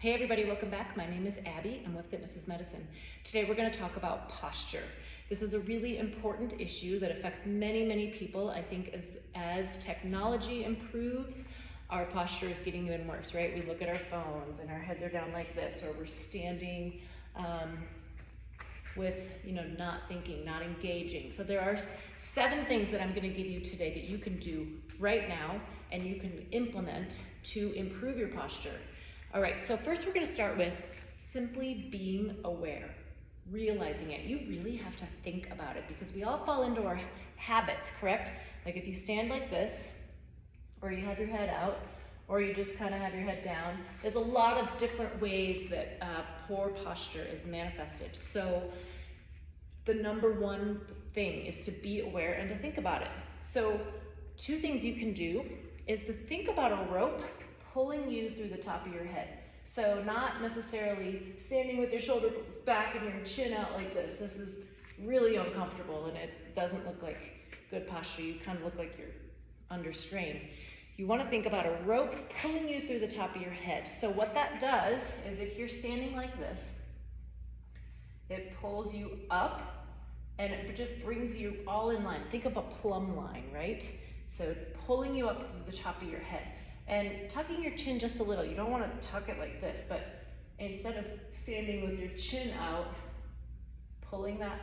Hey everybody, welcome back. My name is Abby. I'm with Fitness is Medicine. Today we're going to talk about posture. This is a really important issue that affects many people. I think as technology improves, our posture is getting even worse, right? We look at our phones and our heads are down like this, or we're standing with, not thinking, not engaging. So there are 7 things that I'm going to give you today that you can do right now and you can implement to improve your posture. All right, so first we're going to start with simply being aware, realizing it. You really have to think about it because we all fall into our habits, correct? Like if you stand like this, or you have your head out, or you just kind of have your head down, there's a lot of different ways that poor posture is manifested. So the number one thing is to be aware and to think about it. So 2 things you can do is to think about a rope pulling you through the top of your head. So not necessarily standing with your shoulders back and your chin out like this. This is really uncomfortable and it doesn't look like good posture. You kind of look like you're under strain. You want to think about a rope pulling you through the top of your head. So what that does is if you're standing like this, it pulls you up and it just brings you all in line. Think of a plumb line, right? So pulling you up through the top of your head. And tucking your chin just a little. You don't want to tuck it like this, but instead of standing with your chin out, pulling that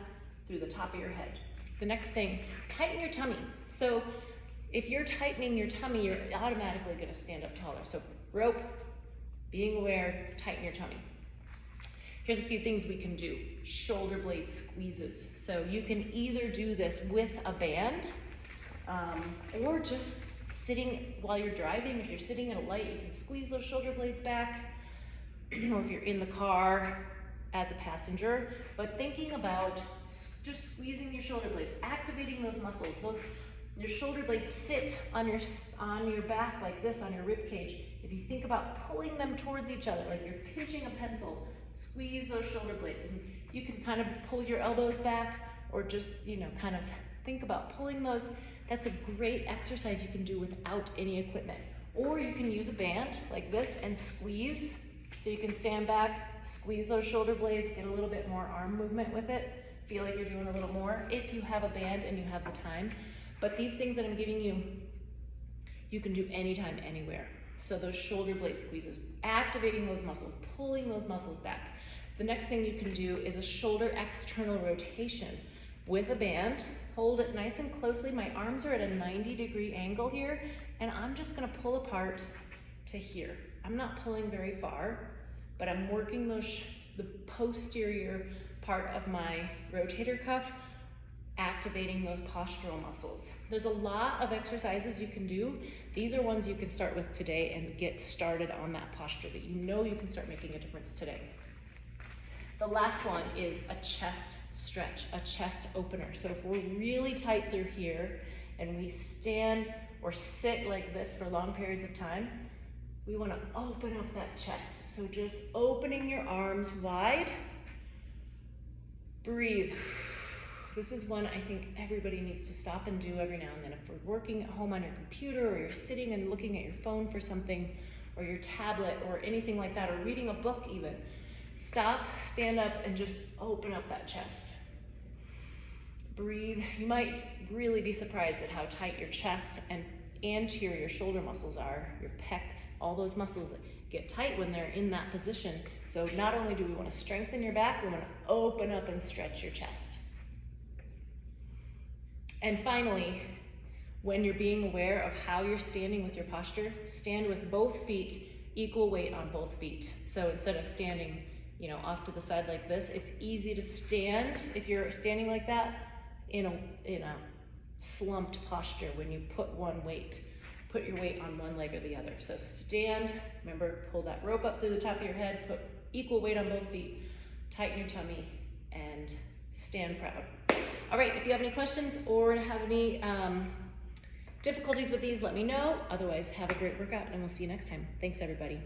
through the top of your head. The next thing, tighten your tummy. So if you're tightening your tummy, you're automatically going to stand up taller. So rope, being aware, tighten your tummy. Here's a few things we can do. Shoulder blade squeezes. So you can either do this with a band or just sitting while you're driving. If you're sitting at a light, you can squeeze those shoulder blades back, or if you're in the car as a passenger. But thinking about just squeezing your shoulder blades, activating those muscles. Your shoulder blades sit on your back like this, on your rib cage. If you think about pulling them towards each other, like you're pinching a pencil, squeeze those shoulder blades. And you can kind of pull your elbows back, or just, kind of think about pulling those. That's a great exercise you can do without any equipment. Or you can use a band like this and squeeze. So you can stand back, squeeze those shoulder blades, get a little bit more arm movement with it. Feel like you're doing a little more if you have a band and you have the time. But these things that I'm giving you, you can do anytime, anywhere. So those shoulder blade squeezes, activating those muscles, pulling those muscles back. The next thing you can do is a shoulder external rotation with a band. Hold it nice and closely. My arms are at a 90-degree angle here, and I'm just gonna pull apart to here. I'm not pulling very far, but I'm working the posterior part of my rotator cuff, activating those postural muscles. There's a lot of exercises you can do. These are ones you can start with today and get started on that posture that you can start making a difference today. The last one is a chest stretch, a chest opener. So if we're really tight through here and we stand or sit like this for long periods of time, we want to open up that chest. So just opening your arms wide. Breathe. This is one I think everybody needs to stop and do every now and then. If we're working at home on your computer, or you're sitting and looking at your phone for something, or your tablet, or anything like that, or reading a book even, stop, stand up, and just open up that chest. Breathe. You might really be surprised at how tight your chest and anterior shoulder muscles are, your pecs, all those muscles get tight when they're in that position. So not only do we want to strengthen your back, we want to open up and stretch your chest. And finally, when you're being aware of how you're standing with your posture, stand with both feet, equal weight on both feet. So instead of standing, off to the side like this, it's easy to stand if you're standing like that in a slumped posture when you put your weight on one leg or the other. So stand, remember, pull that rope up through the top of your head, put equal weight on both feet, tighten your tummy, and stand proud. All right, if you have any questions or have any difficulties with these, let me know. Otherwise, have a great workout and we'll see you next time. Thanks, everybody.